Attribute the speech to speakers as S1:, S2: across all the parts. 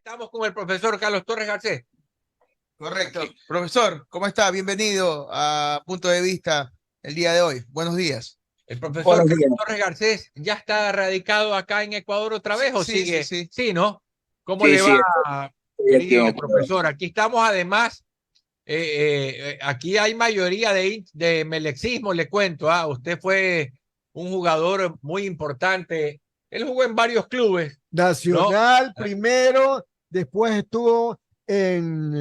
S1: Estamos con el profesor Carlos Torres Garcés.
S2: Correcto. Profesor, ¿cómo está? Bienvenido a Punto de Vista el día de hoy. Buenos días.
S1: El profesor
S3: Buenos días.
S1: Carlos Torres Garcés ya está radicado acá en Ecuador otra vez o
S2: Sí,
S1: sigue.
S2: sí.
S1: Sí, ¿no? ¿Cómo
S3: Sí,
S1: le
S3: sí,
S1: va,
S3: estoy aquí en
S1: querido
S3: Ecuador.
S1: profesor? Aquí estamos además, aquí hay mayoría de melexismo, le cuento. Usted fue un jugador muy importante. Él jugó en varios clubes, ¿no?
S4: Nacional primero, después estuvo en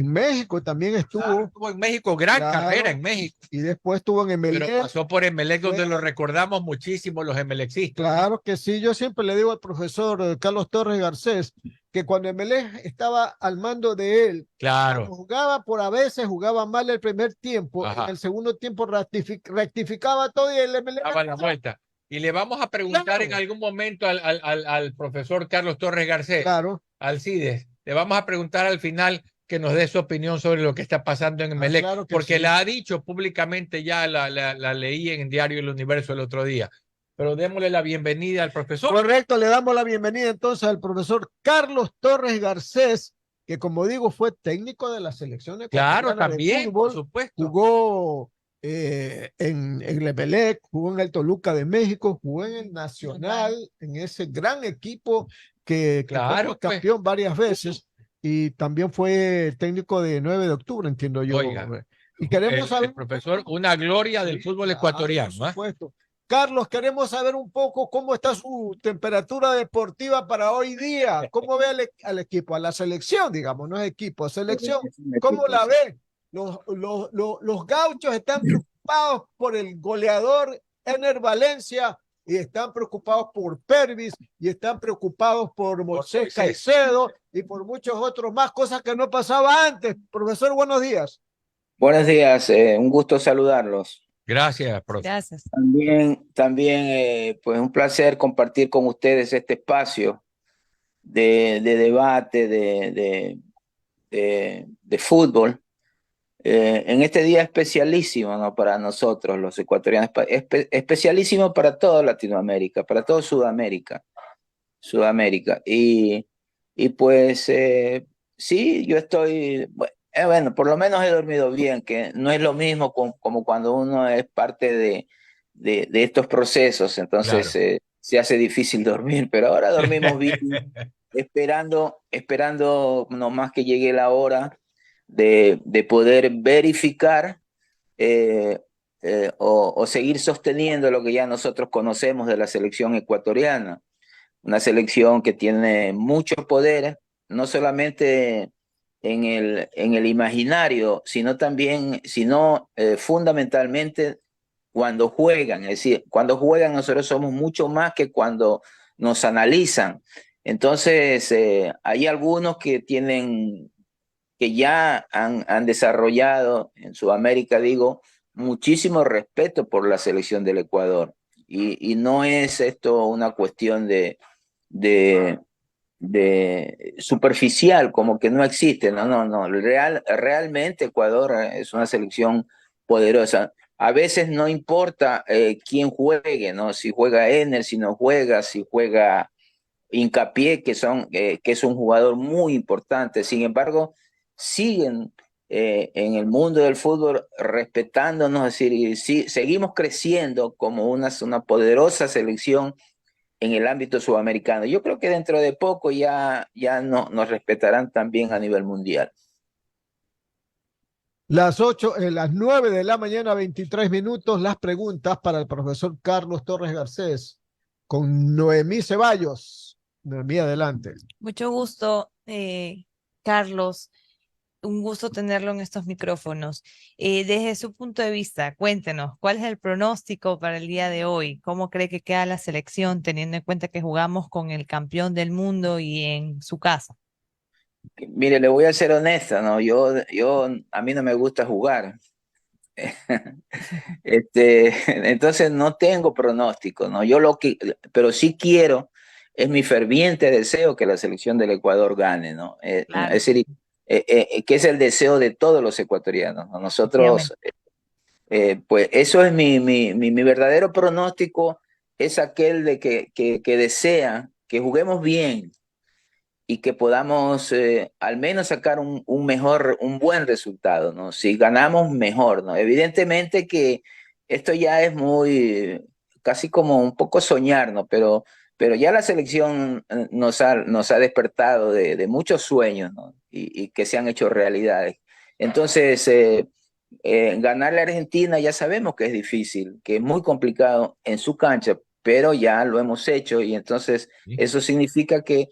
S4: México, también estuvo,
S1: Estuvo en México, gran carrera
S4: claro,
S1: en México,
S4: y después estuvo en
S1: pero
S4: Emelec.
S1: pasó por Emelec, donde lo
S4: Fue,
S1: recordamos muchísimo los emelexistas.
S4: claro que sí, yo siempre le digo al profesor Carlos Torres Garcés que cuando Emelec estaba al mando de él,
S1: Claro.
S4: cuando jugaba por a veces jugaba mal el primer tiempo, en
S1: Ajá.
S4: el segundo tiempo rectificaba todo y el Emelec
S1: Daba la vuelta. Y le vamos a preguntar
S4: claro,
S1: en algún momento al profesor Carlos Torres Garcés,
S4: claro.
S1: Alcides, le vamos a preguntar al final que nos dé su opinión sobre lo que está pasando en Emelec,
S4: Claro que
S1: porque
S4: sí.
S1: la ha dicho públicamente, ya la leí en Diario El Universo el otro día. Pero démosle la bienvenida al profesor.
S4: Correcto, le damos la bienvenida entonces al profesor Carlos Torres Garcés, que como digo fue técnico de la selección
S1: Claro,
S4: ecuatoriana de
S1: también, por
S4: fútbol,
S1: supuesto.
S4: jugó en el Emelec, jugó en el Toluca de México, jugó en el Nacional, en ese gran equipo que fue
S1: Claro, pues.
S4: campeón varias veces y también fue técnico de 9 de octubre, entiendo yo.
S1: Oiga,
S4: Y queremos saber
S1: el profesor, una gloria del fútbol ecuatoriano.
S4: por supuesto. Carlos, queremos saber un poco cómo está su temperatura deportiva para hoy día. ¿Cómo ve al equipo, a la selección, digamos, no es equipo, selección? ¿Cómo la ve? Los gauchos están preocupados por el goleador Ener Valencia y están preocupados por Pervis y están preocupados por Moisés Caicedo y por muchos otros más, cosas que no pasaba antes. Profesor, buenos días.
S3: Buenos días, un gusto saludarlos.
S1: Gracias, profe.
S5: Gracias.
S3: También, pues un placer compartir con ustedes este espacio de debate, de fútbol, en este día especialísimo, ¿no? Para nosotros, los ecuatorianos, especialísimo para toda Latinoamérica, para toda Sudamérica. Y pues sí, yo estoy, bueno, por lo menos he dormido bien, que no es lo mismo como cuando uno es parte de estos procesos, entonces
S1: Claro.
S3: se hace difícil dormir, pero ahora dormimos bien, esperando nomás que llegue la hora de poder verificar eh, o seguir sosteniendo lo que ya nosotros conocemos de la selección ecuatoriana, una selección que tiene muchos poderes, no solamente en el imaginario, sino también, fundamentalmente cuando juegan. Es decir, cuando juegan nosotros somos mucho más que cuando nos analizan. Entonces, hay algunos que ya han desarrollado en Sudamérica, digo, muchísimo respeto por la selección del Ecuador. Y no es esto una cuestión de, de superficial, como que no existe. No. Realmente Ecuador es una selección poderosa. A veces no importa quién juegue, ¿no? Si juega Ener, si no juega, si juega Hincapié, que es un jugador muy importante. Sin embargo, siguen en el mundo del fútbol respetándonos, es decir, y sí, seguimos creciendo como una poderosa selección en el ámbito sudamericano. Yo creo que dentro de poco ya no, nos respetarán también a nivel mundial.
S4: Las 9 de la mañana, 23 minutos, las preguntas para el profesor Carlos Torres Garcés con Noemí Ceballos. Noemí, adelante.
S5: Mucho gusto, Carlos. Un gusto tenerlo en estos micrófonos. Desde su punto de vista, cuéntenos, ¿cuál es el pronóstico para el día de hoy? ¿Cómo cree que queda la selección, teniendo en cuenta que jugamos con el campeón del mundo y en su casa?
S3: Mire, le voy a ser honesta, ¿no? A mí no me gusta jugar. Entonces no tengo pronóstico, ¿no? Pero sí quiero, es mi ferviente deseo que la selección del Ecuador gane, ¿no? Es
S5: Claro,
S3: decir, que es el deseo de todos los ecuatorianos, ¿no?
S5: efectivamente.
S3: Nosotros, pues eso es mi verdadero pronóstico, es aquel de que desea que juguemos bien, y que podamos al menos sacar un buen resultado, ¿no? Si ganamos, mejor, ¿no? Evidentemente que esto ya es casi como un poco soñar, ¿no? Pero ya la selección nos ha despertado de muchos sueños, ¿no? Y que se han hecho realidades. Entonces, ganarle a Argentina ya sabemos que es difícil, que es muy complicado en su cancha, pero ya lo hemos hecho y entonces
S1: Sí.
S3: eso significa que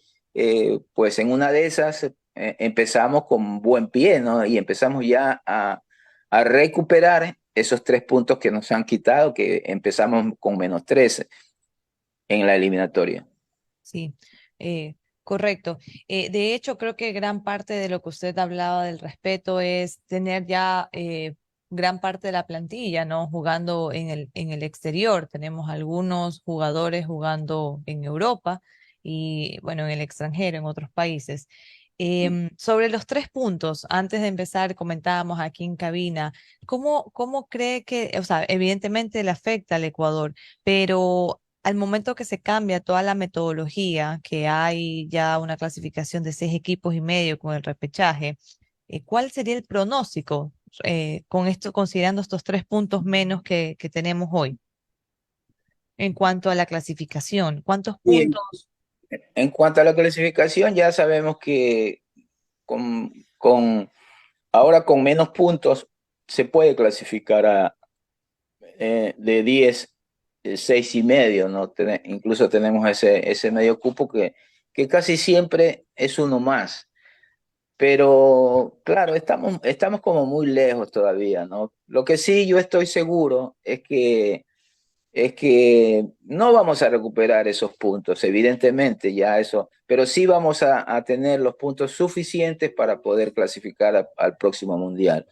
S3: pues en una de esas empezamos con buen pie, ¿no? Y empezamos ya a recuperar esos 3 puntos que nos han quitado, que empezamos con -13 en la eliminatoria.
S5: Sí, correcto. De hecho, creo que gran parte de lo que usted hablaba del respeto es tener ya gran parte de la plantilla, ¿no? Jugando en el exterior. Tenemos algunos jugadores jugando en Europa y, bueno, en el extranjero, en otros países. Sobre los 3 puntos, antes de empezar, comentábamos aquí en cabina, ¿cómo cree que, o sea, evidentemente le afecta al Ecuador, pero al momento que se cambia toda la metodología, que hay ya una clasificación de 6 equipos y medio con el repechaje, ¿cuál sería el pronóstico con esto, considerando estos 3 puntos menos que tenemos hoy en cuanto a la clasificación? ¿Cuántos
S3: Y
S5: puntos?
S3: en cuanto a la clasificación, ya sabemos que con, con ahora con menos puntos se puede clasificar de 10, 6,5, ¿no? Incluso tenemos ese medio cupo que casi siempre es uno más. Pero claro, estamos como muy lejos todavía, ¿no? Lo que sí yo estoy seguro es que no vamos a recuperar esos puntos, evidentemente ya eso, pero sí vamos a tener los puntos suficientes para poder clasificar al próximo mundial.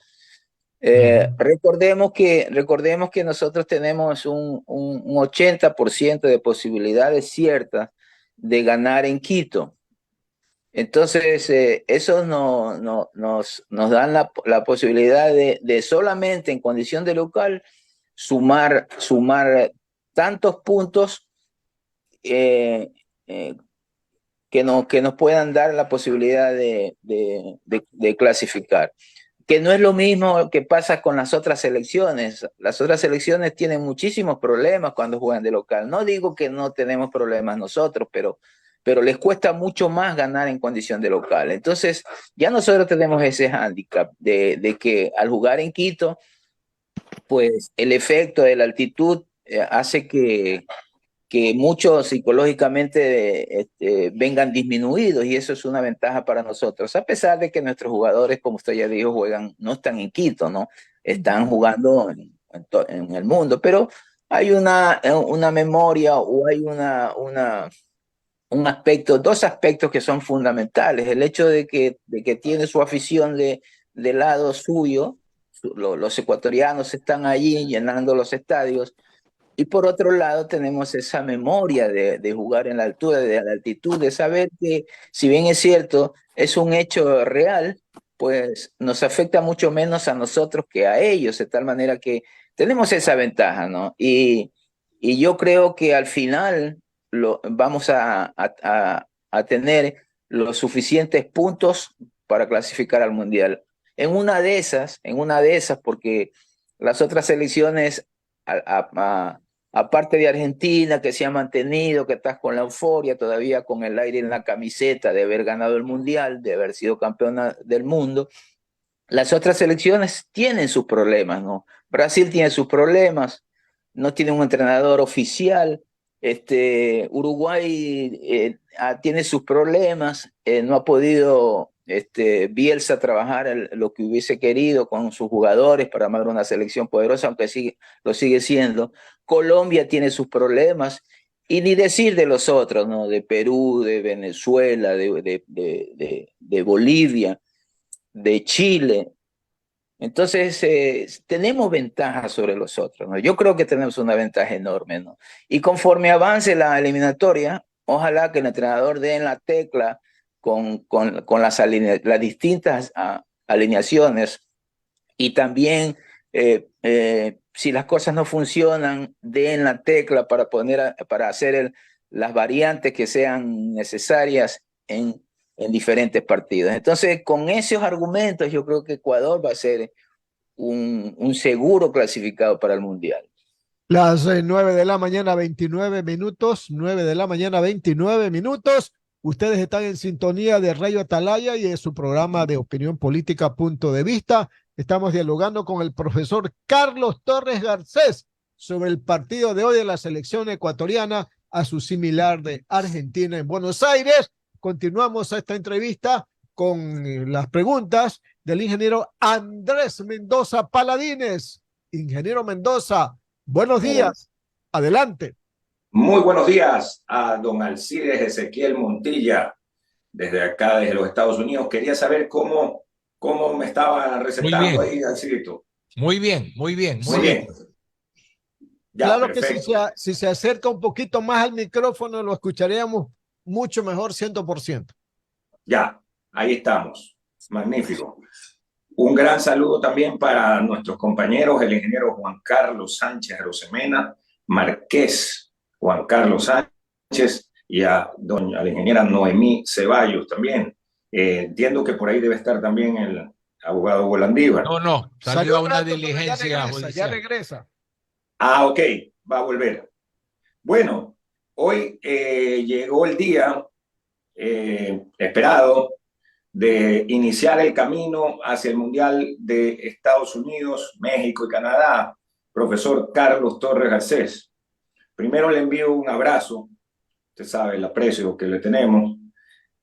S1: Ujú.
S3: Recordemos que nosotros tenemos un 80% de posibilidades ciertas de ganar en Quito. Entonces, eso nos dan la posibilidad de solamente en condición de local sumar tantos puntos eh, eh, que nos puedan dar la posibilidad de clasificar. Que no es lo mismo que pasa con las otras selecciones. Las otras selecciones tienen muchísimos problemas cuando juegan de local. No digo que no tenemos problemas nosotros, pero les cuesta mucho más ganar en condición de local. Entonces, ya nosotros tenemos ese hándicap de que al jugar en Quito, pues el efecto de la altitud hace que muchos psicológicamente vengan disminuidos y eso es una ventaja para nosotros, a pesar de que nuestros jugadores, como usted ya dijo, no están en Quito, ¿no? Están jugando en el mundo, pero hay una memoria o hay dos aspectos que son fundamentales. El hecho de que tiene su afición de lado suyo, los ecuatorianos están allí llenando los estadios, y por otro lado, tenemos esa memoria de jugar en la altura, de la altitud, de saber que, si bien es cierto, es un hecho real, pues nos afecta mucho menos a nosotros que a ellos, de tal manera que tenemos esa ventaja, ¿no? Y yo creo que al final vamos a tener los suficientes puntos para clasificar al Mundial. En una de esas, porque las otras selecciones aparte de Argentina, que se ha mantenido, que estás con la euforia, todavía con el aire en la camiseta de haber ganado el Mundial, de haber sido campeona del mundo, las otras selecciones tienen sus problemas, ¿no? Brasil tiene sus problemas, no tiene un entrenador oficial, Uruguay tiene sus problemas, no ha podido Bielsa trabajar lo que hubiese querido con sus jugadores para armar una selección poderosa, aunque lo sigue siendo. Colombia tiene sus problemas, y ni decir de los otros, ¿no? De Perú, de Venezuela, de Bolivia, de Chile. Entonces, tenemos ventaja sobre los otros, ¿no? Yo creo que tenemos una ventaja enorme, ¿no? Y conforme avance la eliminatoria, ojalá que el entrenador dé en la tecla con las distintas alineaciones, y también, si las cosas no funcionan, dé en la tecla para hacer las variantes que sean necesarias en diferentes partidos. Entonces, con esos argumentos, yo creo que Ecuador va a ser un seguro clasificado para el Mundial.
S4: Las 9 de la mañana, 29 minutos, 9 de la mañana, 29 minutos. Ustedes están en sintonía de Radio Atalaya y de su programa de opinión política Punto de Vista. Estamos dialogando con el profesor Carlos Torres Garcés sobre el partido de hoy de la selección ecuatoriana a su similar de Argentina en Buenos Aires. Continuamos esta entrevista con las preguntas del ingeniero Andrés Mendoza Paladines. Ingeniero Mendoza, buenos días. Adelante.
S6: Muy buenos días a don Alcides Ezequiel Montilla, desde acá, desde los Estados Unidos. Quería saber cómo me estaba recetando ahí, Alcidito.
S1: Muy bien, muy bien,
S6: Muy bien. Ya,
S4: claro
S6: perfecto.
S4: que si se acerca un poquito más al micrófono lo escucharíamos mucho mejor, 100%.
S6: Ya, ahí estamos. Magnífico. Un gran saludo también para nuestros compañeros, el ingeniero Juan Carlos Sánchez Rosemena, Marqués Juan Carlos Sánchez, y a la ingeniera Noemí Ceballos también. Entiendo que por ahí debe estar también el abogado Golandívar.
S1: No, salió a una
S4: rato,
S1: diligencia
S4: ya
S1: judicial.
S4: regresa.
S6: Ah, ok, va a volver. Bueno, hoy llegó el día esperado de iniciar el camino hacia el Mundial de Estados Unidos, México y Canadá, profesor Carlos Torres Garcés. Primero le envío un abrazo, usted sabe el aprecio que le tenemos.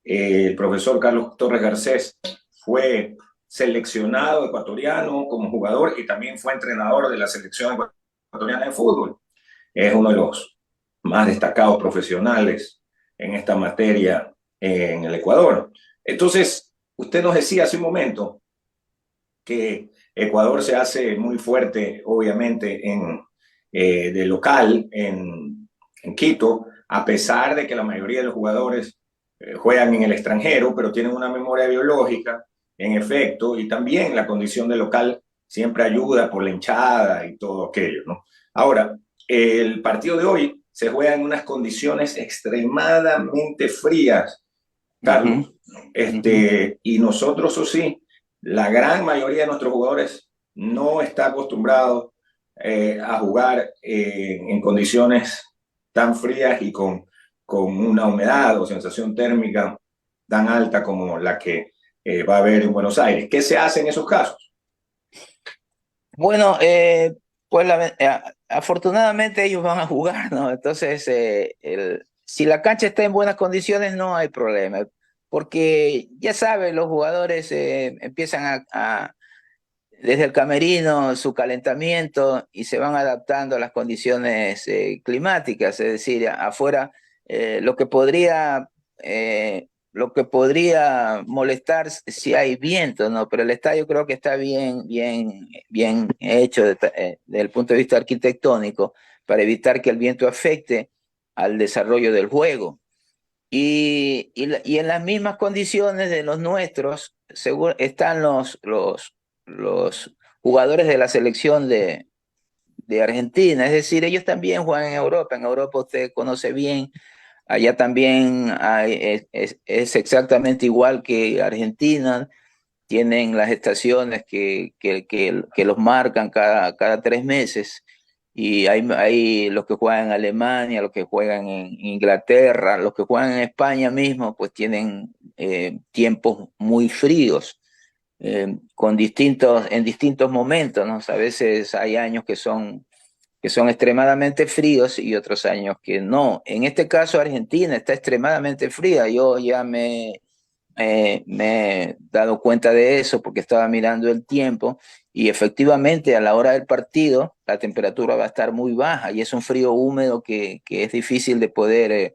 S6: El profesor Carlos Torres Garcés fue seleccionado ecuatoriano como jugador y también fue entrenador de la selección ecuatoriana de fútbol. Es uno de los más destacados profesionales en esta materia en el Ecuador. Entonces, usted nos decía hace un momento que Ecuador se hace muy fuerte, obviamente, de local en Quito, a pesar de que la mayoría de los jugadores juegan en el extranjero, pero tienen una memoria biológica, en efecto, y también la condición de local siempre ayuda por la hinchada y todo aquello, ¿no? Ahora, el partido de hoy se juega en unas condiciones extremadamente frías, Carlos. Y nosotros, eso sí, la gran mayoría de nuestros jugadores no está acostumbrado a jugar en condiciones tan frías y con una humedad o sensación térmica tan alta como la que va a haber en Buenos Aires. ¿Qué se hace en esos casos?
S3: Bueno, pues afortunadamente ellos van a jugar, ¿no? Entonces, si la cancha está en buenas condiciones, no hay problema, porque ya sabes, los jugadores empiezan desde el camerino, su calentamiento, y se van adaptando a las condiciones climáticas, es decir, afuera lo que podría molestar si hay viento, ¿no? Pero el estadio creo que está bien hecho desde el punto de vista arquitectónico para evitar que el viento afecte al desarrollo del juego. Y en las mismas condiciones de los nuestros están los jugadores de la selección de Argentina, es decir, ellos también juegan en Europa usted conoce bien. Allá también es exactamente igual que Argentina, tienen las estaciones que los marcan cada 3 meses, y hay los que juegan en Alemania, los que juegan en Inglaterra, los que juegan en España mismo, pues tienen tiempos muy fríos, en distintos momentos, ¿no? A veces hay años que son extremadamente fríos y otros años que no. En este caso, Argentina está extremadamente fría. Yo ya me he dado cuenta de eso porque estaba mirando el tiempo, y efectivamente a la hora del partido la temperatura va a estar muy baja y es un frío húmedo que es difícil de poder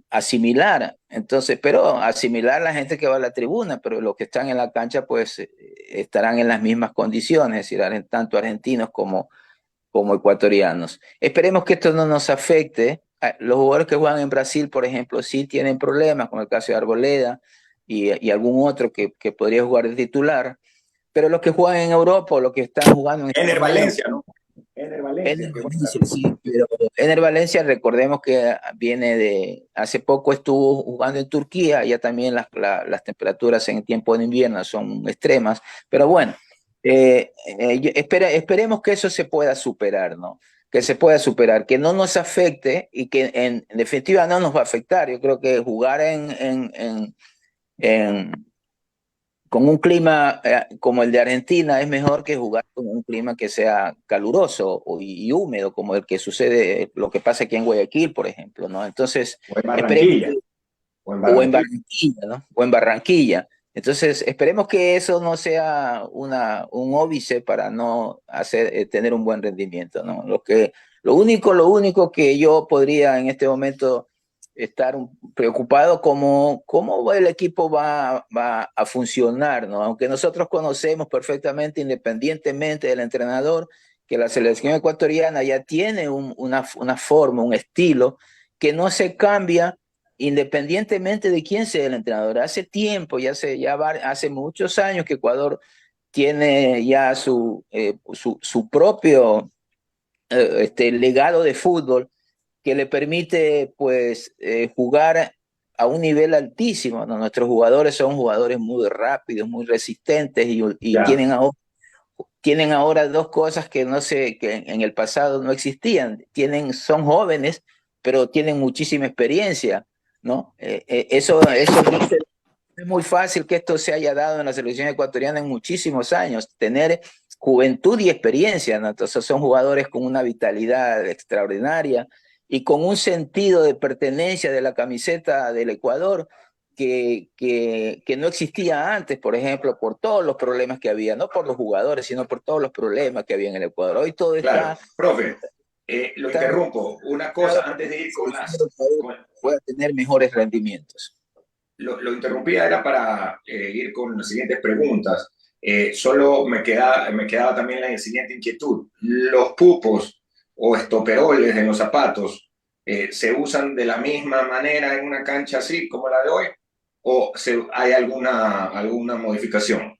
S3: asimilar. Entonces, pero asimilar la gente que va a la tribuna, pero los que están en la cancha pues estarán en las mismas condiciones, es decir, tanto argentinos como ecuatorianos. Esperemos que esto no nos afecte. Los jugadores que juegan en Brasil, por ejemplo, sí tienen problemas, como el caso de Arboleda y algún otro que podría jugar de titular, pero los que juegan en Europa o los que están jugando en
S6: Ener Valencia, ¿no? Ener Valencia.
S3: Ener Valencia, sí, pero Ener Valencia, recordemos que hace poco estuvo jugando en Turquía, ya también las temperaturas en tiempo de invierno son extremas, pero bueno, esperemos que eso se pueda superar, ¿no? Que se pueda superar, que no nos afecte y que en definitiva no nos va a afectar. Yo creo que jugar con un clima como el de Argentina es mejor que jugar con un clima que sea caluroso y húmedo, como el que sucede, lo que pasa aquí en Guayaquil, por ejemplo, ¿no? Entonces,
S6: O en Barranquilla.
S3: o en Barranquilla, ¿no? O en Barranquilla. Entonces, esperemos que eso no sea un óbice para no tener un buen rendimiento, ¿no? Lo único que yo podría en este momento estar preocupado cómo el equipo va a funcionar, ¿no? Aunque nosotros conocemos perfectamente, independientemente del entrenador, que la selección ecuatoriana ya tiene una forma, un estilo que no se cambia independientemente de quién sea el entrenador. Hace tiempo, hace muchos años que Ecuador tiene ya su propio legado de fútbol que le permite pues jugar a un nivel altísimo, ¿no? Nuestros jugadores son jugadores muy rápidos, muy resistentes y tienen ahora dos cosas que no sé, que en el pasado no existían. Son jóvenes, pero tienen muchísima experiencia, ¿no? Eso es muy fácil que esto se haya dado en la selección ecuatoriana en muchísimos años, tener juventud y experiencia, ¿no? Entonces son jugadores con una vitalidad extraordinaria y con un sentido de pertenencia de la camiseta del Ecuador que no existía antes, por ejemplo, por todos los problemas que había, no por los jugadores, sino por todos los problemas que había en el Ecuador. Hoy todo
S6: Claro,
S3: está...
S6: profe, lo interrumpo. Una cosa antes de ir
S3: pueda tener mejores rendimientos.
S6: Lo interrumpía era para ir con las siguientes preguntas. Solo me quedaba también la siguiente inquietud. ¿Los pupos o estoperoles en los zapatos se usan de la misma manera en una cancha así como la de hoy? ¿O hay alguna modificación?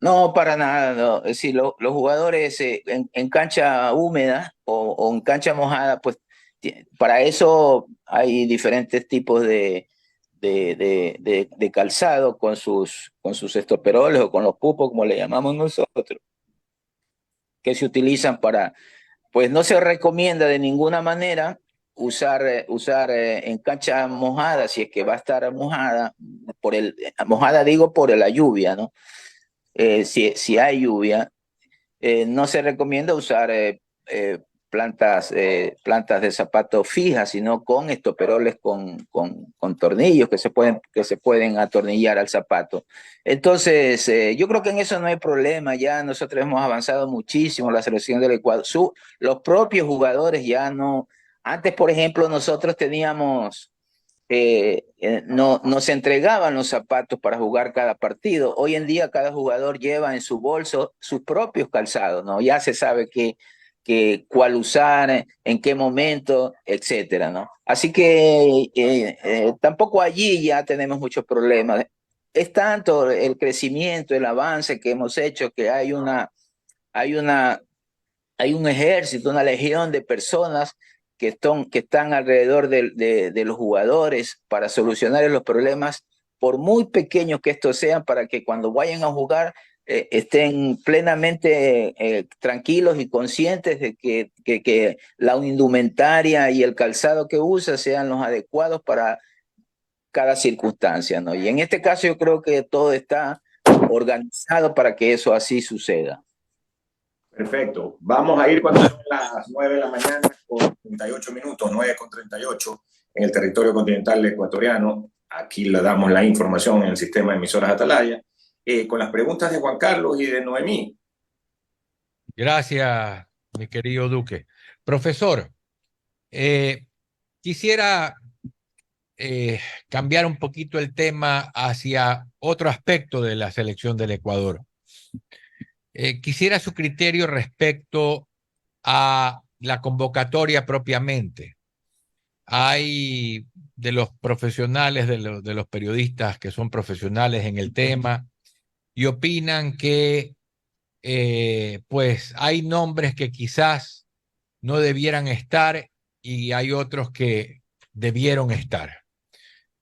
S3: No, para nada. No. Es decir, los jugadores en cancha húmeda o en cancha mojada, pues para eso hay diferentes tipos de calzado con sus estoperoles o con los pupos, como le llamamos nosotros, que se utilizan pues no se recomienda de ninguna manera usar en cancha mojada, si es que va a estar mojada, mojada digo por la lluvia, ¿no? Si hay lluvia, no se recomienda usar plantas de zapatos fijas, sino con estoperoles con tornillos que se pueden atornillar al zapato. Entonces, yo creo que en eso no hay problema. Ya nosotros hemos avanzado muchísimo, la selección del Ecuador. Los propios jugadores ya no... Antes, por ejemplo, nosotros teníamos... nos entregaban los zapatos para jugar cada partido. Hoy en día cada jugador lleva en su bolso sus propios calzados, ¿no? Ya se sabe cuál usar, en qué momento, etcétera, ¿no? Así que tampoco allí ya tenemos muchos problemas. Es tanto el crecimiento, el avance que hemos hecho que hay un ejército, una legión de personas que están alrededor de los jugadores para solucionar los problemas, por muy pequeños que estos sean, para que cuando vayan a jugar estén plenamente tranquilos y conscientes de que la indumentaria y el calzado que usa sean los adecuados para cada circunstancia, ¿no? Y en este caso yo creo que todo está organizado para que eso así suceda.
S6: Perfecto. Vamos a ir cuando son las 9 de la mañana con 38 minutos, 9:38 en el territorio continental ecuatoriano. Aquí le damos la información en el sistema de emisoras Atalaya, con las preguntas de Juan Carlos y de Noemí.
S1: Gracias, mi querido Duque. Profesor, quisiera cambiar un poquito el tema hacia otro aspecto de la selección del Ecuador. Quisiera su criterio respecto a la convocatoria propiamente. Hay de los profesionales, de los periodistas que son profesionales en el tema y opinan que pues hay nombres que quizás no debieran estar y hay otros que debieron estar.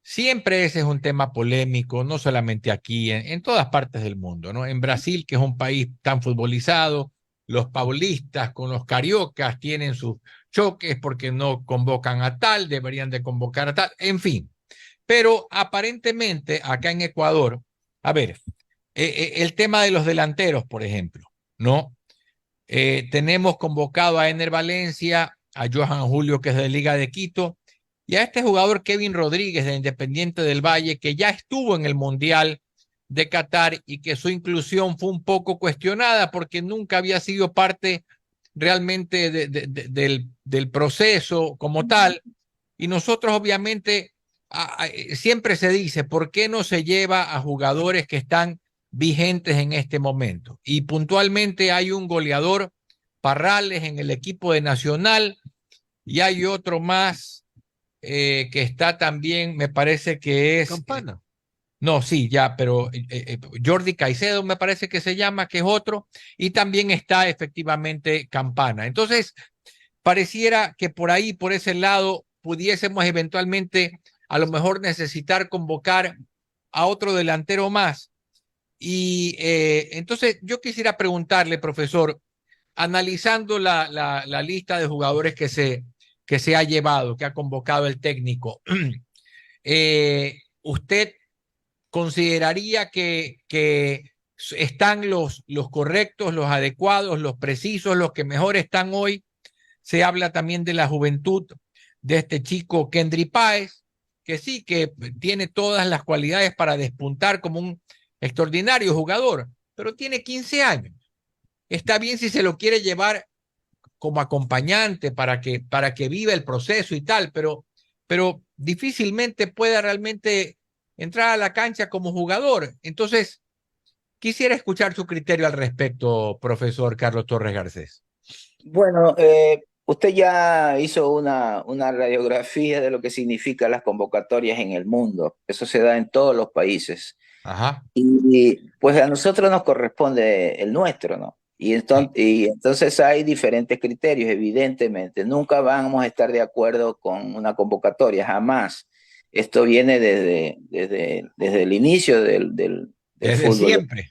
S1: Siempre ese es un tema polémico, no solamente aquí, en todas partes del mundo, ¿no? En Brasil, que es un país tan futbolizado, los paulistas con los cariocas tienen sus choques porque no convocan a tal, deberían de convocar a tal, en fin. Pero aparentemente acá en Ecuador, a ver, el tema de los delanteros, por ejemplo, ¿no? Tenemos convocado a Ener Valencia, a Johan Julio, que es de Liga de Quito, y a este jugador Kevin Rodríguez de Independiente del Valle, que ya estuvo en el Mundial de Qatar y que su inclusión fue un poco cuestionada porque nunca había sido parte realmente del proceso como tal. Y nosotros obviamente siempre se dice, ¿por qué no se lleva a jugadores que están vigentes en este momento? Y puntualmente hay un goleador, Parrales, en el equipo de Nacional, y hay otro más que está también, me parece que es...
S4: Campana.
S1: No, sí, ya, pero Jordi Caicedo me parece que se llama, que es otro, y también está efectivamente Campana. Entonces, pareciera que por ahí, por ese lado, pudiésemos eventualmente a lo mejor necesitar convocar a otro delantero más. Y entonces yo quisiera preguntarle, profesor, analizando la lista de jugadores que se ha llevado, que ha convocado el técnico, ¿usted consideraría que están los correctos, los adecuados, los precisos, los que mejor están hoy? Se habla también de la juventud de este chico Kendry Páez, que sí, que tiene todas las cualidades para despuntar como un extraordinario jugador, pero tiene 15 años. Está bien si se lo quiere llevar como acompañante para que viva el proceso y tal, pero difícilmente pueda realmente entrar a la cancha como jugador. Entonces, quisiera escuchar su criterio al respecto, profesor Carlos Torres Garcés.
S3: Bueno, usted ya hizo una radiografía de lo que significan las convocatorias en el mundo. Eso se da en todos los países.
S1: Ajá.
S3: Pues a nosotros nos corresponde el nuestro, ¿no? Y entonces hay diferentes criterios, evidentemente. Nunca vamos a estar de acuerdo con una convocatoria, jamás. Esto viene desde el inicio del
S1: Desde
S3: fútbol.
S1: siempre.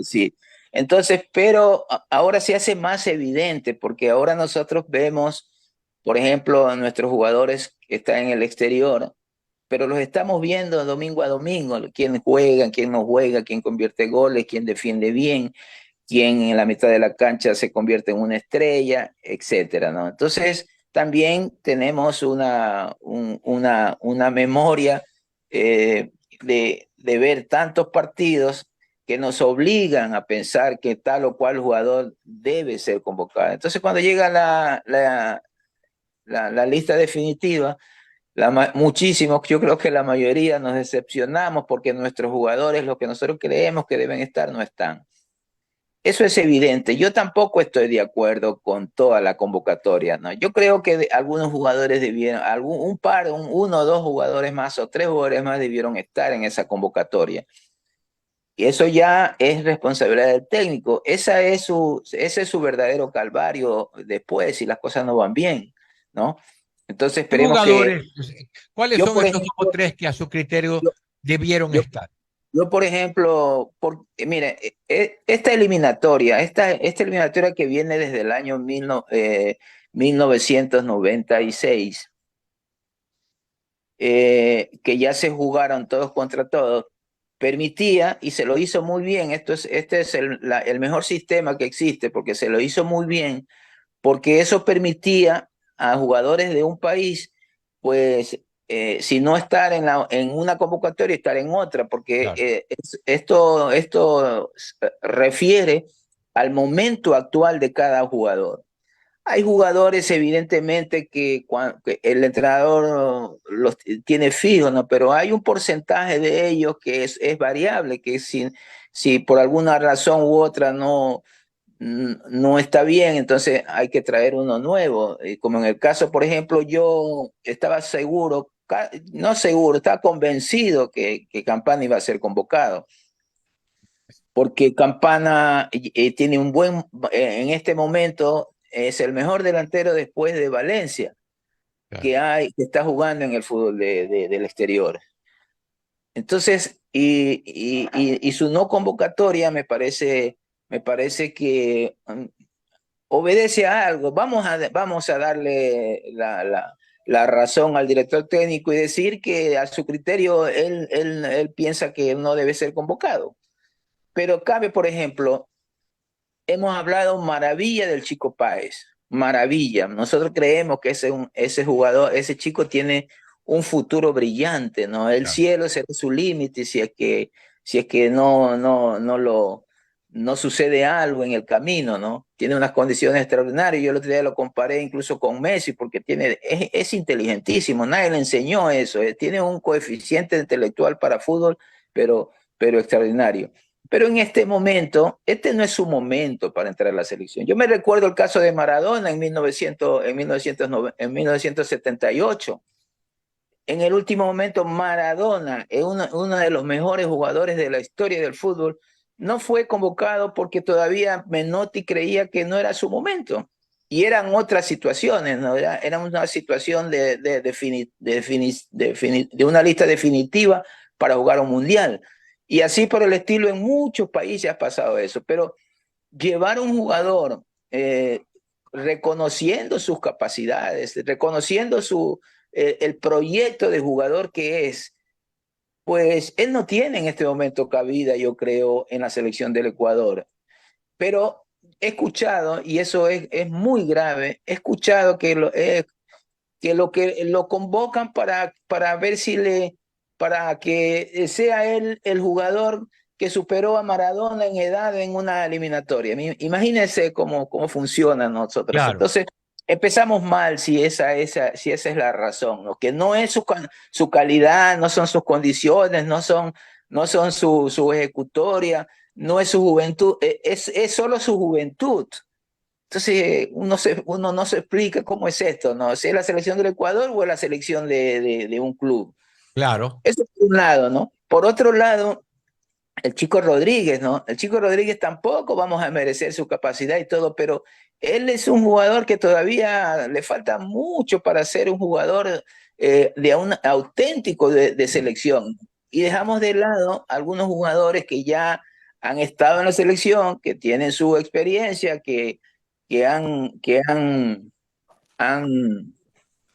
S3: Sí. Entonces, pero ahora se hace más evidente porque ahora nosotros vemos, por ejemplo, a nuestros jugadores que están en el exterior, pero los estamos viendo domingo a domingo, quién juega, quién no juega, quién convierte goles, quién defiende bien, quién en la mitad de la cancha se convierte en una estrella, etcétera, ¿no? Entonces, también tenemos una memoria de ver tantos partidos que nos obligan a pensar que tal o cual jugador debe ser convocado. Entonces, cuando llega la lista definitiva, muchísimos, yo creo que la mayoría nos decepcionamos porque nuestros jugadores, lo que nosotros creemos que deben estar, no están. Eso es evidente. Yo tampoco estoy de acuerdo con toda la convocatoria, ¿no? Yo creo que algunos jugadores debieron, uno o dos jugadores más o tres jugadores más debieron estar en esa convocatoria. Y eso ya es responsabilidad del técnico. Ese es su verdadero calvario después si las cosas no van bien, ¿no? Entonces esperemos
S1: Jugadores,
S3: que...
S1: ¿cuáles
S3: Yo,
S1: son
S3: por
S1: esos
S3: ejemplo,
S1: dos o tres que a su criterio
S3: yo,
S1: debieron
S3: yo,
S1: estar?
S3: yo, por ejemplo, mire, esta eliminatoria que viene desde el año 1996, que ya se jugaron todos contra todos, permitía, y se lo hizo muy bien, este es el mejor sistema que existe, porque se lo hizo muy bien, porque eso permitía a jugadores de un país, pues, si no estar en una convocatoria, estar en otra, porque
S1: Claro.
S3: esto refiere al momento actual de cada jugador. Hay jugadores, evidentemente, que el entrenador los tiene fijos, ¿no? Pero hay un porcentaje de ellos que es variable, que si por alguna razón u otra no está bien, entonces hay que traer uno nuevo. Como en el caso, por ejemplo, yo estaba seguro, no seguro, estaba convencido que Campana iba a ser convocado, porque Campana tiene en este momento es el mejor delantero después de Valencia
S1: Claro.
S3: que está jugando en el fútbol del exterior. Entonces, y su no convocatoria me parece que obedece a algo. Vamos a darle la razón al director técnico y decir que a su criterio él piensa que no debe ser convocado. Pero cabe, por ejemplo, hemos hablado maravilla del Chico Páez, maravilla. Nosotros creemos que ese jugador, ese chico tiene un futuro brillante, ¿no? El
S1: Claro.
S3: cielo será su límite si es que no sucede algo en el camino, ¿no? Tiene unas condiciones extraordinarias. Yo el otro día lo comparé incluso con Messi porque es inteligentísimo, nadie le enseñó eso, tiene un coeficiente intelectual para fútbol, pero extraordinario. Pero en este momento, este no es su momento para entrar a la selección. Yo me recuerdo el caso de Maradona en 1978. En el último momento, Maradona, uno de los mejores jugadores de la historia del fútbol, no fue convocado porque todavía Menotti creía que no era su momento. Y eran otras situaciones, ¿no? Era una situación de una lista definitiva para jugar un mundial. Y así por el estilo, en muchos países ha pasado eso. Pero llevar un jugador reconociendo sus capacidades, reconociendo el proyecto de jugador que es, pues él no tiene en este momento cabida, yo creo, en la selección del Ecuador. Pero he escuchado, y eso es muy grave, he escuchado que lo convocan para ver si para que sea él el jugador que superó a Maradona en edad en una eliminatoria. Imagínense cómo funciona nosotros.
S1: Claro.
S3: Entonces, empezamos mal si esa es la razón, ¿no? Que no es su calidad, no son sus condiciones, no son su ejecutoria, no es su juventud, es solo su juventud. Entonces, uno no se explica cómo es esto, ¿no? Si es la selección del Ecuador o es la selección de un club.
S1: Claro.
S3: Eso por un lado, ¿no? Por otro lado, el Chico Rodríguez, ¿no? El Chico Rodríguez tampoco vamos a merecer su capacidad y todo, pero él es un jugador que todavía le falta mucho para ser un jugador de un auténtico de selección. Y dejamos de lado algunos jugadores que ya han estado en la selección, que tienen su experiencia, que han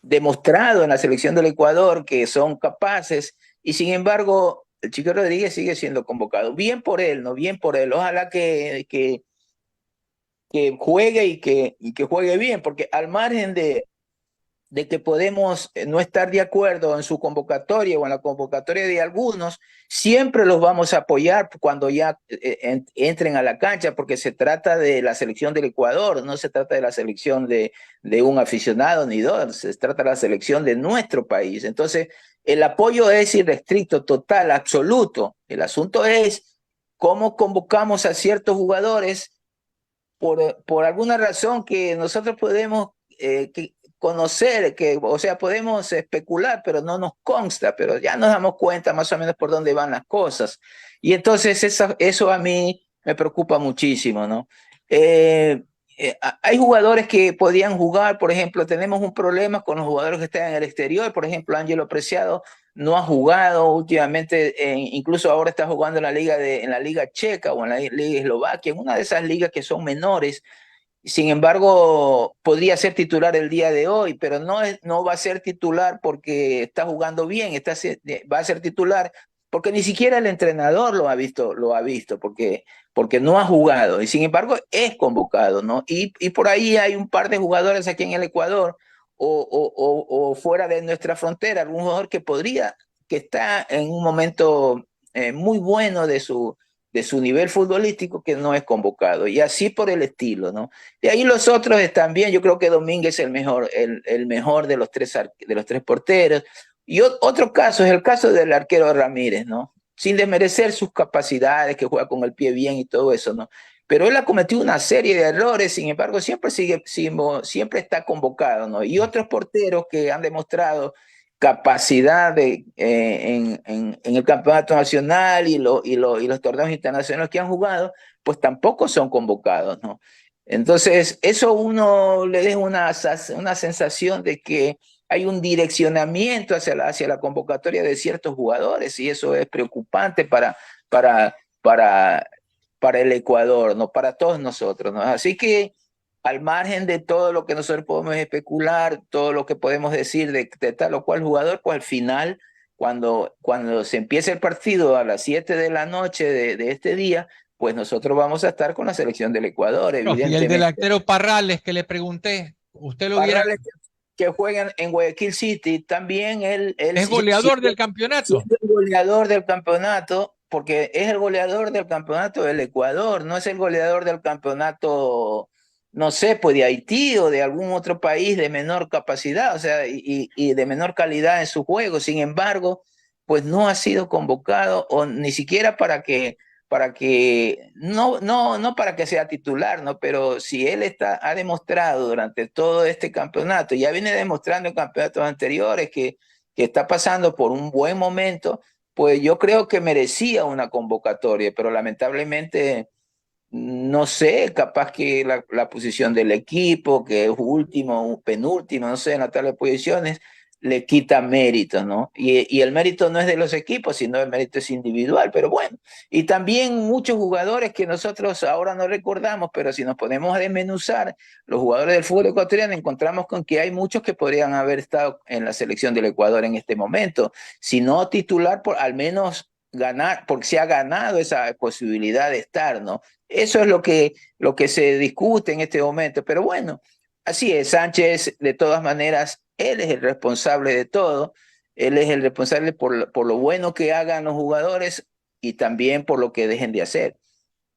S3: demostrado en la selección del Ecuador que son capaces, y sin embargo, el Chico Rodríguez sigue siendo convocado. Bien por él, ¿no? Bien por él. Ojalá que juegue y que juegue bien, porque al margen de que podemos no estar de acuerdo en su convocatoria o en la convocatoria de algunos, siempre los vamos a apoyar cuando ya entren a la cancha, porque se trata de la selección del Ecuador, no se trata de la selección de un aficionado ni dos, se trata de la selección de nuestro país. Entonces, el apoyo es irrestricto, total, absoluto. El asunto es cómo convocamos a ciertos jugadores por alguna razón que nosotros podemos conocer, o sea, podemos especular, pero no nos consta, pero ya nos damos cuenta más o menos por dónde van las cosas. Y entonces eso a mí me preocupa muchísimo, ¿no? Hay jugadores que podían jugar, por ejemplo, tenemos un problema con los jugadores que están en el exterior, por ejemplo, Ángelo Preciado no ha jugado últimamente, incluso ahora está jugando en la liga checa o en la liga eslovaquia, en una de esas ligas que son menores. Sin embargo, podría ser titular el día de hoy, pero no va a ser titular porque está jugando bien, va a ser titular porque ni siquiera el entrenador lo ha visto porque no ha jugado, y sin embargo es convocado, ¿no? Y por ahí hay un par de jugadores aquí en el Ecuador o fuera de nuestra frontera, algún jugador que está en un momento muy bueno de su nivel futbolístico, que no es convocado, y así por el estilo, ¿no? Y ahí los otros están bien. Yo creo que Domínguez es el mejor de los tres porteros. Y otro caso es el caso del arquero Ramírez, ¿no? Sin desmerecer sus capacidades, que juega con el pie bien y todo eso, ¿no? Pero él ha cometido una serie de errores, sin embargo, siempre está convocado, ¿no? Y otros porteros que han demostrado capacidad en el campeonato nacional y los torneos internacionales que han jugado, pues tampoco son convocados, ¿no? Entonces, eso uno le deja una sensación de que hay un direccionamiento hacia la convocatoria de ciertos jugadores y eso es preocupante para, para, para el Ecuador, ¿no? Para todos nosotros, ¿no? Así que al margen de todo lo que nosotros podemos especular, todo lo que podemos decir de tal o cual jugador, pues al final, cuando se empiece el partido a las 7 de la noche de este día, pues nosotros vamos a estar con la selección del Ecuador,
S1: No, y el
S3: evidentemente.
S1: delantero Parrales que le pregunté, usted lo viera.
S3: Parrales que juega en Guayaquil City, también él
S1: Es goleador del campeonato.
S3: es el goleador del campeonato, porque es el goleador del campeonato del Ecuador, no es el goleador del campeonato, no sé, pues de Haití o de algún otro país de menor capacidad, o sea, y de menor calidad en su juego. Sin embargo, pues no ha sido convocado o ni siquiera no para que sea titular, ¿no? Pero si él ha demostrado durante todo este campeonato, ya viene demostrando en campeonatos anteriores que está pasando por un buen momento, pues yo creo que merecía una convocatoria, pero lamentablemente no sé, capaz que la posición del equipo, que es último, penúltimo, no sé, en la tabla de posiciones, le quita mérito, ¿no? Y el mérito no es de los equipos, sino el mérito es individual, pero bueno. Y también muchos jugadores que nosotros ahora no recordamos, pero si nos ponemos a desmenuzar los jugadores del fútbol ecuatoriano, encontramos con que hay muchos que podrían haber estado en la selección del Ecuador en este momento, si no titular, al menos ganar, porque se ha ganado esa posibilidad de estar, ¿no? Eso es lo que se discute en este momento. Pero bueno, así es. Sánchez, de todas maneras, él es el responsable de todo. Él es el responsable por lo bueno que hagan los jugadores y también por lo que dejen de hacer.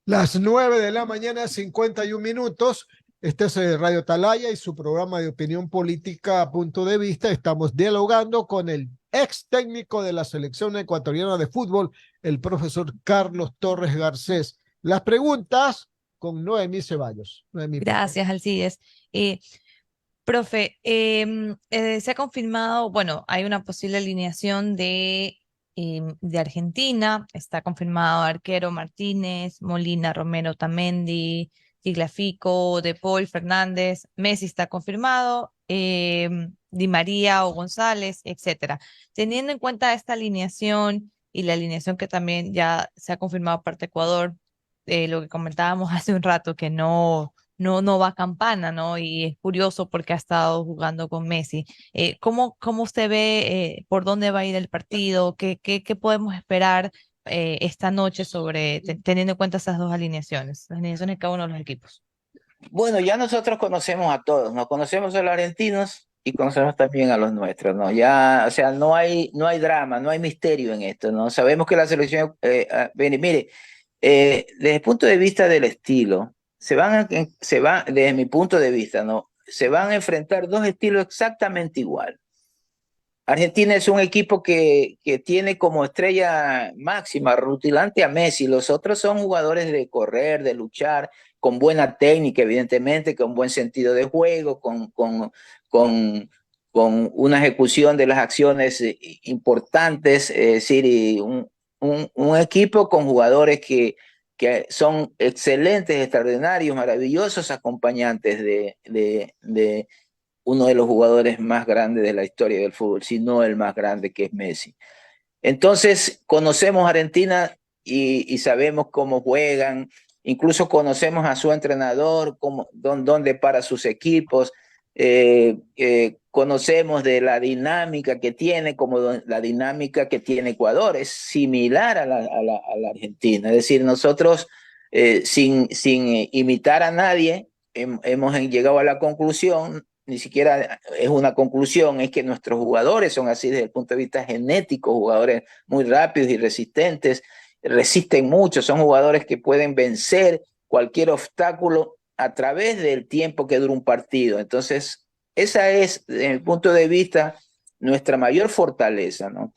S4: Las 9 de la mañana, 51 minutos. Este es Radio Atalaya y su programa de opinión política Punto de Vista. Estamos dialogando con el ex técnico de la selección ecuatoriana de fútbol, el profesor Carlos Torres Garcés. Las preguntas con Noemí Ceballos. Noemí,
S5: Gracias, Alcides. Profe, se ha confirmado, bueno, hay una posible alineación de Argentina, está confirmado arquero Martínez, Molina, Romero, Tamendi, Tagliafico, De Paul, Fernández, Messi está confirmado, Di María o González, etcétera. Teniendo en cuenta esta alineación y la alineación que también ya se ha confirmado parte Ecuador, lo que comentábamos hace un rato, que no va a Campana, ¿no? Y es curioso porque ha estado jugando con Messi. ¿Cómo usted ve por dónde va a ir el partido? ¿Qué podemos esperar esta noche teniendo en cuenta esas dos alineaciones, las alineaciones de cada uno de los equipos?
S3: Bueno, ya nosotros conocemos a todos, nos conocemos a los argentinos y conocemos también a los nuestros, ¿no? Ya, o sea, no hay drama, no hay misterio en esto, ¿no? Sabemos que la selección, mire, desde el punto de vista del estilo, desde mi punto de vista, ¿no? Se van a enfrentar dos estilos exactamente igual. Argentina es un equipo que tiene como estrella máxima, rutilante a Messi. Los otros son jugadores de correr, de luchar, con buena técnica, evidentemente, con buen sentido de juego, con una ejecución de las acciones importantes. Es decir, un equipo con jugadores que son excelentes, extraordinarios, maravillosos acompañantes de uno de los jugadores más grandes de la historia del fútbol, si no el más grande, que es Messi. Entonces, conocemos a Argentina y sabemos cómo juegan, incluso conocemos a su entrenador, dónde para sus equipos, conocemos de la dinámica que tiene, como la dinámica que tiene Ecuador, es similar a la Argentina. Es decir, nosotros, sin imitar a nadie, hemos llegado a la conclusión, ni siquiera es una conclusión, es que nuestros jugadores son así desde el punto de vista genético, jugadores muy rápidos y resistentes, resisten mucho, son jugadores que pueden vencer cualquier obstáculo a través del tiempo que dura un partido. Entonces, esa es, desde mi punto de vista, nuestra mayor fortaleza, ¿no?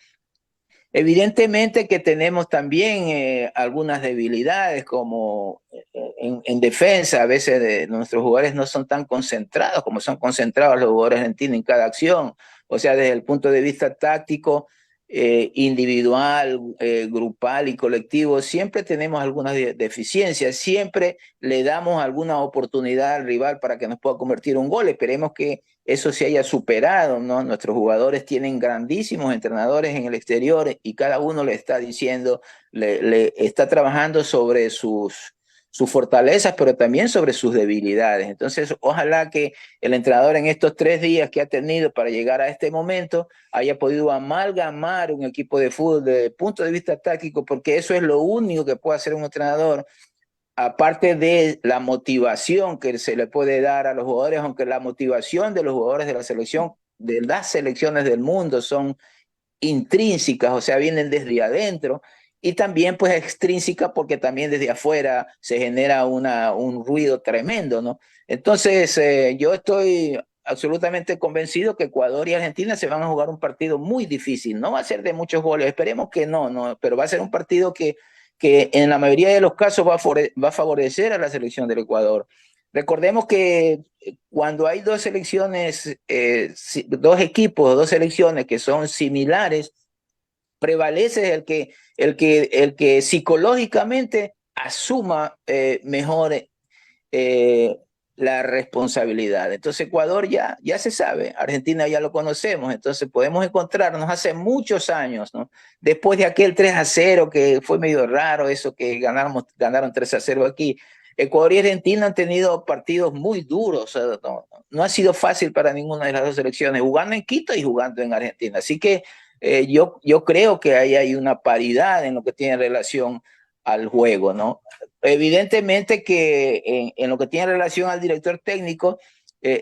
S3: Evidentemente que tenemos también algunas debilidades, como en defensa, a veces nuestros jugadores no son tan concentrados como son concentrados los jugadores argentinos en cada acción. O sea, desde el punto de vista táctico, individual, grupal y colectivo, siempre tenemos algunas deficiencias, siempre le damos alguna oportunidad al rival para que nos pueda convertir un gol. Esperemos que eso se haya superado, ¿no? Nuestros jugadores tienen grandísimos entrenadores en el exterior y cada uno le está diciendo, le está trabajando sobre sus fortalezas, pero también sobre sus debilidades. Entonces, ojalá que el entrenador en estos 3 días que ha tenido para llegar a este momento haya podido amalgamar un equipo de fútbol desde el punto de vista táctico, porque eso es lo único que puede hacer un entrenador, aparte de la motivación que se le puede dar a los jugadores, aunque la motivación de los jugadores de la selección, de las selecciones del mundo, son intrínsecas, o sea, vienen desde adentro, y también pues extrínseca porque también desde afuera se genera un ruido tremendo, ¿no? Entonces, yo estoy absolutamente convencido que Ecuador y Argentina se van a jugar un partido muy difícil. No va a ser de muchos goles, esperemos que no, pero va a ser un partido que en la mayoría de los casos va a favorecer a la selección del Ecuador. Recordemos que cuando hay dos selecciones, dos equipos, dos selecciones que son similares, prevalece el que psicológicamente asuma mejor la responsabilidad. Entonces Ecuador ya se sabe, Argentina ya lo conocemos, entonces podemos encontrarnos hace muchos años, ¿no? Después de aquel 3-0 que fue medio raro, eso que ganaron 3-0 aquí. Ecuador y Argentina han tenido partidos muy duros, o sea, no ha sido fácil para ninguna de las dos selecciones, jugando en Quito y jugando en Argentina. Así que yo creo que ahí hay una paridad en lo que tiene relación al juego, ¿no? Evidentemente que en lo que tiene relación al director técnico,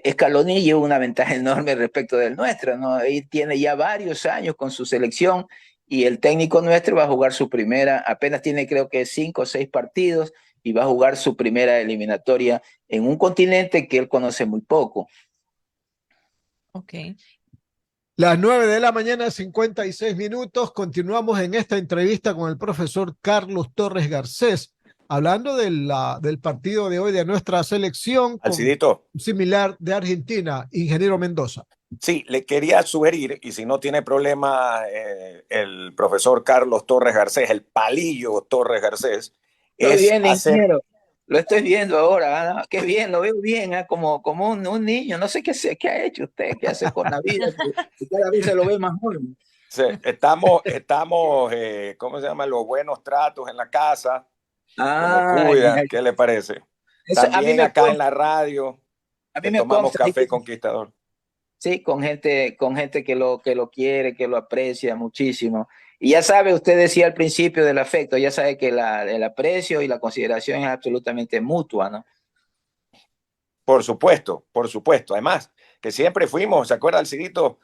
S3: Scaloni lleva una ventaja enorme respecto del nuestro, ¿no? Él tiene ya varios años con su selección y el técnico nuestro va a jugar su primera, apenas tiene creo que 5 o 6 partidos y va a jugar su primera eliminatoria en un continente que él conoce muy poco.
S5: Ok.
S4: Las 9 de la mañana, 56 minutos. Continuamos en esta entrevista con el profesor Carlos Torres Garcés, hablando del partido de hoy de nuestra selección,
S7: Alcidito,
S4: similar de Argentina, ingeniero Mendoza.
S7: sí, le quería sugerir, y si no tiene problema el profesor Carlos Torres Garcés, el palillo Torres Garcés,
S3: Estoy
S7: es
S3: bien,
S7: hacer...
S3: ingeniero. Lo estoy viendo ahora. Qué bien, lo veo bien, como un niño. No sé qué ha hecho usted, qué hace con la vida, que cada vez se lo ve más joven.
S7: Sí, estamos ¿cómo se llama? Los buenos tratos en la casa, que me cuida, ¿qué le parece?
S3: Eso,
S7: También acá en la radio,
S3: a mí
S7: que
S3: me
S7: tomamos
S3: consta,
S7: café conquistador.
S3: sí, con gente que lo quiere, que lo aprecia muchísimo. Y ya sabe, usted decía al principio del afecto, ya sabe que el aprecio y la consideración es absolutamente mutua, ¿no?
S7: Por supuesto, por supuesto. Además, que siempre fuimos, ¿se acuerda, Alcidito?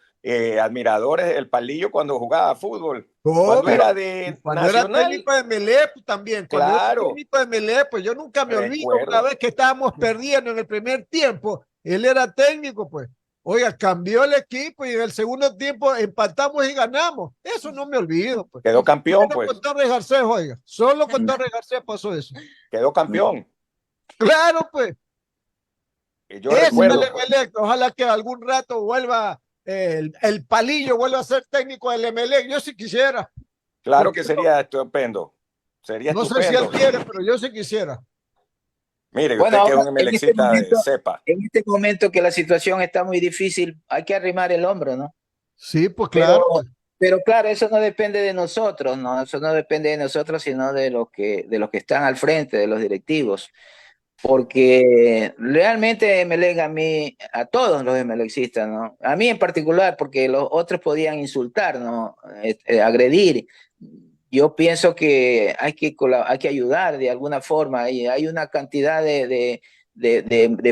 S7: Admiradores del palillo cuando jugaba fútbol. Cuando
S4: Pero
S7: era de
S4: cuando era
S7: Nacional,
S4: técnico de Melé, pues, también, cuando era
S7: claro,
S4: técnico de Melé, pues yo nunca me olvido una
S7: recuerdo.
S4: vez que estábamos perdiendo en el primer tiempo, él era técnico, pues. Oiga, cambió el equipo y en el segundo tiempo empatamos y ganamos. Eso no me olvido, pues.
S7: Quedó campeón,
S4: Solo
S7: pues.
S4: con Torres Garcés, oiga, solo con Torres Garcés pasó eso.
S7: Quedó campeón.
S4: Claro, pues.
S7: Yo
S4: Ese es el
S7: recuerdo, pues.
S4: Emelec. Ojalá que algún rato vuelva el palillo, vuelva a ser técnico del Emelec. Yo sí quisiera.
S7: Claro que sería estupendo. Sería
S4: No sé si él
S7: estupendo.
S4: quiere, pero yo sí quisiera.
S7: Mire,
S3: Bueno,
S7: usted que es
S3: ahora,
S7: un emelecista de cepa.
S3: en este momento que la situación está muy difícil, hay que arrimar el hombro, ¿no?
S4: Sí, pues claro.
S3: Pero claro, eso no depende de nosotros, ¿no? Eso no depende de nosotros, sino de los que están al frente, de los directivos. Porque realmente Emelec a todos los emelecistas, ¿no? A mí en particular, porque los otros podían insultar, ¿no? Agredir. Yo pienso que hay que ayudar de alguna forma y hay una cantidad de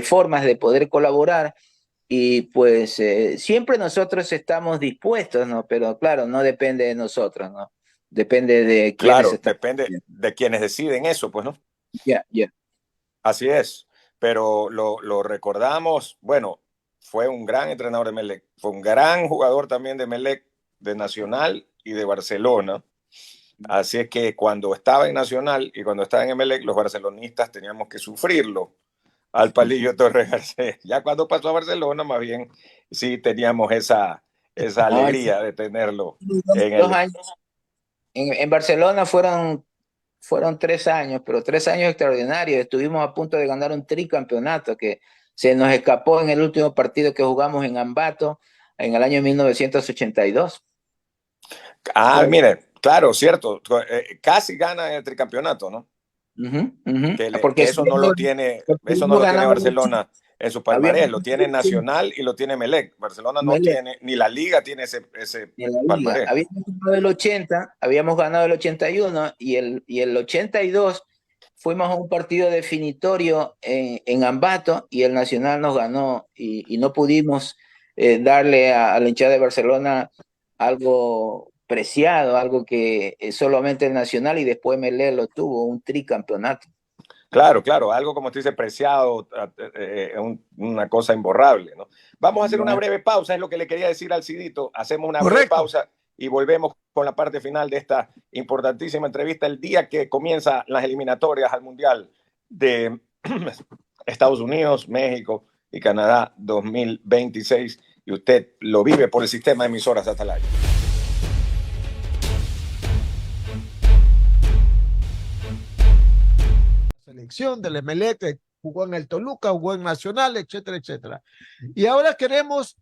S3: formas de poder colaborar y pues siempre nosotros estamos dispuestos, ¿no? Pero claro, no depende de nosotros, ¿no? Depende de quienes
S7: Claro,
S3: están.
S7: depende de quienes deciden eso, pues, ¿no?
S3: Ya.
S7: Así es. Pero lo recordamos, bueno, fue un gran entrenador de Emelec, fue un gran jugador también de Emelec, de Nacional y de Barcelona. Así es que cuando estaba en Nacional y cuando estaba en Emelec, los barcelonistas teníamos que sufrirlo al palillo Torres Garcés. Ya cuando pasó a Barcelona, más bien sí teníamos esa
S3: No,
S7: alegría de tenerlo en
S3: dos
S7: el...
S3: años. En Barcelona fueron 3 años, pero 3 años extraordinarios. Estuvimos a punto de ganar un tricampeonato que se nos escapó en el último partido que jugamos en Ambato en el año 1982.
S7: Ah, mire, claro, cierto, casi gana el tricampeonato, ¿no?
S3: Ujú, ujú.
S7: Que
S3: Porque
S7: eso no lo tiene,
S3: porque
S7: eso no
S3: habíamos
S7: lo tiene
S3: ganado el 80,
S7: Barcelona en su palmarés,
S3: habíamos
S7: lo
S3: ganado
S7: tiene
S3: el 80
S7: Nacional y lo tiene Melec. Barcelona no
S3: Melec
S7: tiene, ni la Liga tiene ese
S3: en la liga.
S7: palmarés.
S3: Habíamos ganado el 80, habíamos ganado el 81 y el 82 fuimos a un partido definitorio en Ambato y el Nacional nos ganó y no pudimos darle a la hinchada de Barcelona algo preciado, algo que solamente el Nacional y después Melec lo tuvo, un tricampeonato.
S7: Claro, claro, algo como usted dice, preciado, una cosa imborrable, ¿no? Vamos a hacer una breve pausa, es lo que le quería decir al Cidito. Hacemos una breve pausa y volvemos con la parte final de esta importantísima entrevista el día que comienzan las eliminatorias al Mundial de Estados Unidos, México y Canadá 2026. Y usted lo vive por el sistema de emisoras Atalaya.
S4: Selección del Emelec, que jugó en el Toluca, jugó en Nacional, etcétera, etcétera. Y ahora queremos,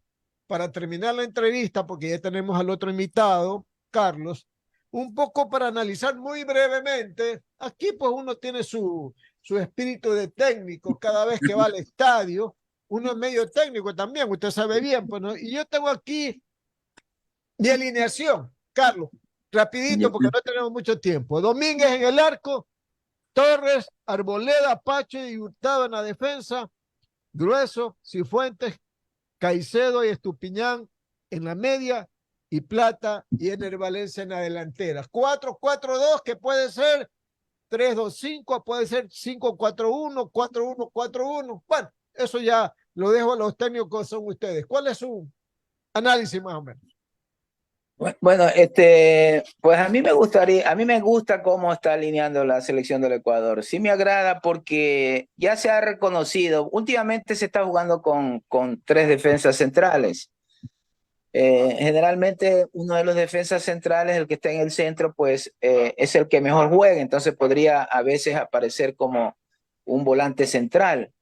S4: para terminar la entrevista, porque ya tenemos al otro invitado, Carlos, un poco para analizar muy brevemente. Aquí pues uno tiene su espíritu de técnico cada vez que va al estadio. Uno es medio técnico también, usted sabe bien. Pues, ¿no? Y yo tengo aquí mi alineación, Carlos, rapidito porque no tenemos mucho tiempo. Domínguez en el arco, Torres, Arboleda, Pache y Hurtado en la defensa, Grueso, Cifuentes, Caicedo y Estupiñán en la media y Plata y Ener Valencia en la delantera. 4-4-2 que puede ser 3-2-5, puede ser 5-4-1, 4-1-4-1. Bueno, eso ya lo dejo a los técnicos, son ustedes. ¿Cuál es su análisis más o menos?
S3: Bueno, pues a mí me gusta cómo está alineando la selección del Ecuador. Sí me agrada porque ya se ha reconocido, últimamente se está jugando con 3 defensas centrales. Generalmente uno de los defensas centrales, el que está en el centro, pues es el que mejor juega, entonces podría a veces aparecer como un volante central.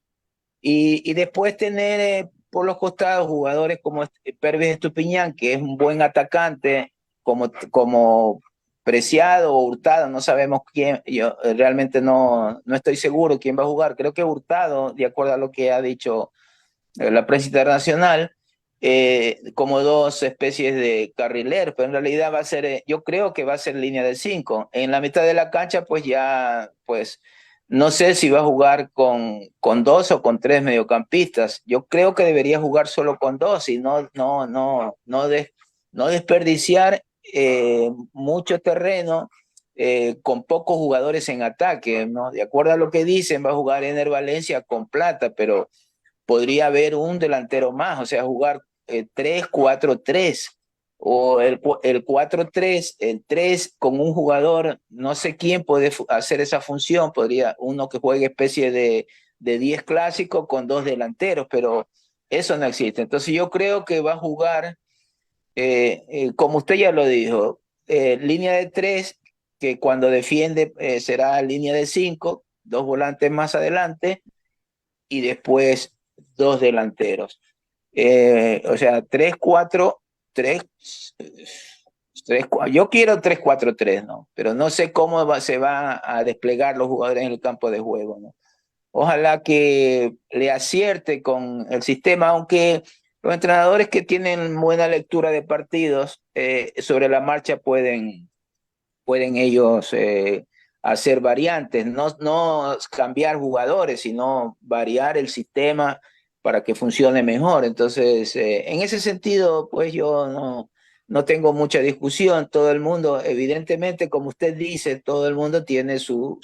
S3: Y después tener por los costados jugadores como Pervis Estupiñán, que es un buen atacante, como Preciado o Hurtado, no sabemos quién, yo realmente no estoy seguro quién va a jugar. Creo que Hurtado, de acuerdo a lo que ha dicho la prensa internacional, como 2 especies de carrileros, pero en realidad va a ser, yo creo que va a ser línea de 5. En la mitad de la cancha, pues ya, pues no sé si va a jugar con 2 o con 3 mediocampistas. Yo creo que debería jugar solo con 2 y no desperdiciar mucho terreno con pocos jugadores en ataque, ¿no? De acuerdo a lo que dicen, va a jugar Ener Valencia con Plata, pero podría haber un delantero más, o sea, jugar 3-4-3 o el 4-3, el 3 con un jugador, no sé quién puede hacer esa función, podría uno que juegue especie de 10 clásicos con 2 delanteros, pero eso no existe. Entonces yo creo que va a jugar, como usted ya lo dijo, línea de 3, que cuando defiende será línea de 5, 2 volantes más adelante y después 2 delanteros. O sea, 3-4-3. Yo quiero 3-4-3, ¿no? Pero no sé cómo se va a desplegar los jugadores en el campo de juego, ¿no? Ojalá que le acierte con el sistema, aunque los entrenadores que tienen buena lectura de partidos sobre la marcha pueden ellos hacer variantes, no cambiar jugadores, sino variar el sistema para que funcione mejor. Entonces, en ese sentido, pues yo no tengo mucha discusión. Todo el mundo, evidentemente, como usted dice, todo el mundo tiene su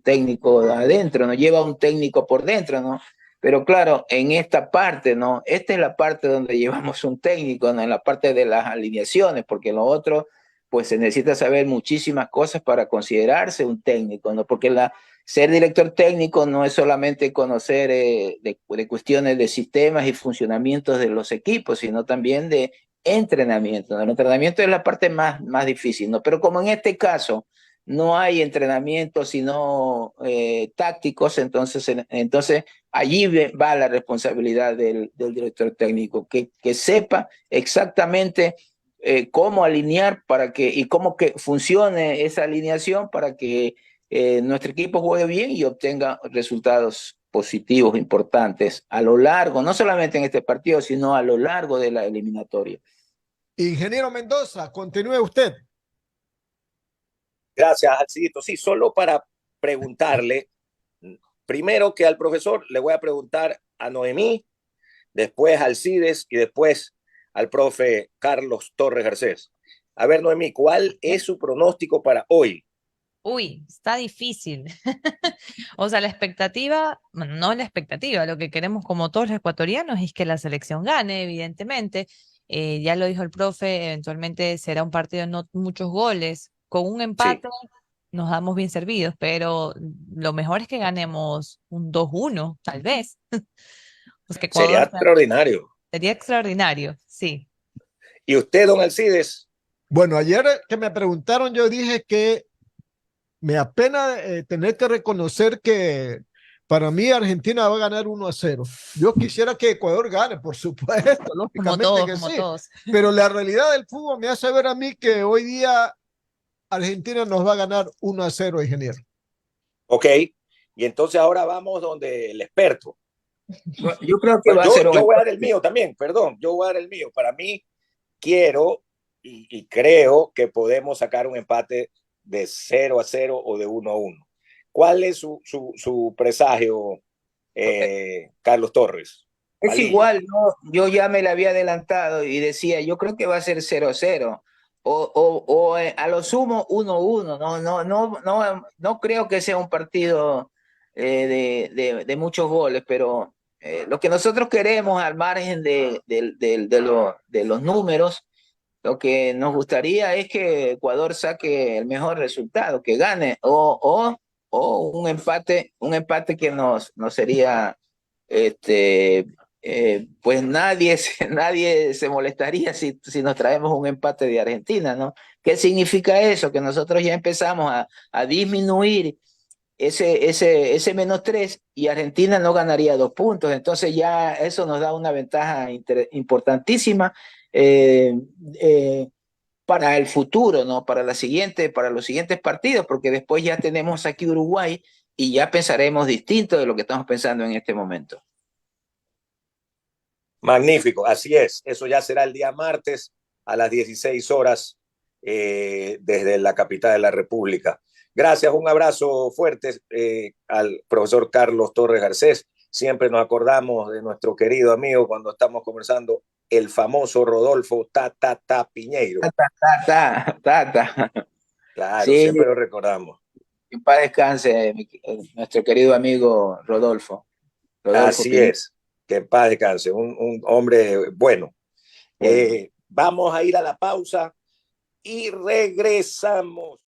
S3: técnico adentro, ¿no? Lleva un técnico por dentro, ¿no? Pero claro, en esta parte, ¿no? Esta es la parte donde llevamos un técnico, ¿no? En la parte de las alineaciones, porque lo otro pues se necesita saber muchísimas cosas para considerarse un técnico, ¿no? Porque ser director técnico no es solamente conocer de cuestiones de sistemas y funcionamientos de los equipos, sino también de entrenamiento, ¿no? El entrenamiento es la parte más difícil, ¿no? Pero como en este caso no hay entrenamiento sino tácticos, entonces allí va la responsabilidad del director técnico, que sepa exactamente cómo alinear y cómo que funcione esa alineación para que nuestro equipo juegue bien y obtenga resultados positivos, importantes, a lo largo, no solamente en este partido, sino a lo largo de la eliminatoria.
S4: Ingeniero Mendoza, continúe usted.
S7: Gracias, Alcidito. Sí, solo para preguntarle, primero que al profesor, le voy a preguntar a Noemí, después a Alcides y después al profe Carlos Torres Garcés. A ver, Noemí, ¿cuál es su pronóstico para hoy?
S5: Uy, está difícil. O sea, la expectativa, bueno, no la expectativa, lo que queremos como todos los ecuatorianos es que la selección gane, evidentemente. Ya lo dijo el profe, eventualmente será un partido de no muchos goles. Con un
S7: Sí,
S5: empate nos damos bien servidos, pero lo mejor es que ganemos un 2-1, tal vez. Pues que
S7: sería
S5: Ecuador
S7: extraordinario.
S5: sería extraordinario, sí.
S7: ¿Y usted, don Alcides?
S4: Bueno, ayer que me preguntaron, yo dije que me apena tener que reconocer que para mí Argentina va a ganar 1-0. Yo quisiera que Ecuador gane, por supuesto, lógicamente que
S5: Como
S4: sí,
S5: todos.
S4: pero la realidad del fútbol me hace ver a mí que hoy día Argentina nos va a ganar 1-0, ingeniero.
S7: Ok, y entonces ahora vamos donde el experto.
S3: Yo creo que
S7: Bueno,
S3: va a ser un
S7: yo voy a dar el
S3: empate.
S7: mío también, perdón, yo voy a dar el mío. Para mí, quiero y creo que podemos sacar un empate de 0-0 o de 1-1. ¿Cuál es su presagio, Carlos Torres?
S3: Es
S7: Palillo.
S3: igual, ¿no? Yo ya me la había adelantado y decía, yo creo que va a ser 0-0 o a lo sumo 1-1. No creo que sea un partido de muchos goles, pero lo que nosotros queremos al margen de los números, lo que nos gustaría es que Ecuador saque el mejor resultado, que gane o un empate que nos sería este, pues nadie se molestaría si nos traemos un empate de Argentina, ¿no? ¿Qué significa eso? Que nosotros ya empezamos a disminuir ese -3 y Argentina no ganaría 2 puntos. Entonces ya eso nos da una ventaja importantísima eh, eh, para el futuro, ¿no? Para los siguientes partidos, porque después ya tenemos aquí Uruguay y ya pensaremos distinto de lo que estamos pensando en este momento.
S7: Magnífico, así es. Eso ya será el día martes a las 16 horas desde la capital de la República. Gracias, un abrazo fuerte al profesor Carlos Torres Garcés. Siempre nos acordamos de nuestro querido amigo cuando estamos conversando, el famoso Rodolfo Piñeiro.
S3: Tata.
S7: Claro,
S3: Sí,
S7: siempre lo recordamos.
S3: que en paz descanse nuestro querido amigo Rodolfo
S7: Así
S3: Piñera.
S7: es, que en paz descanse, un hombre bueno. Vamos a ir a la pausa y regresamos.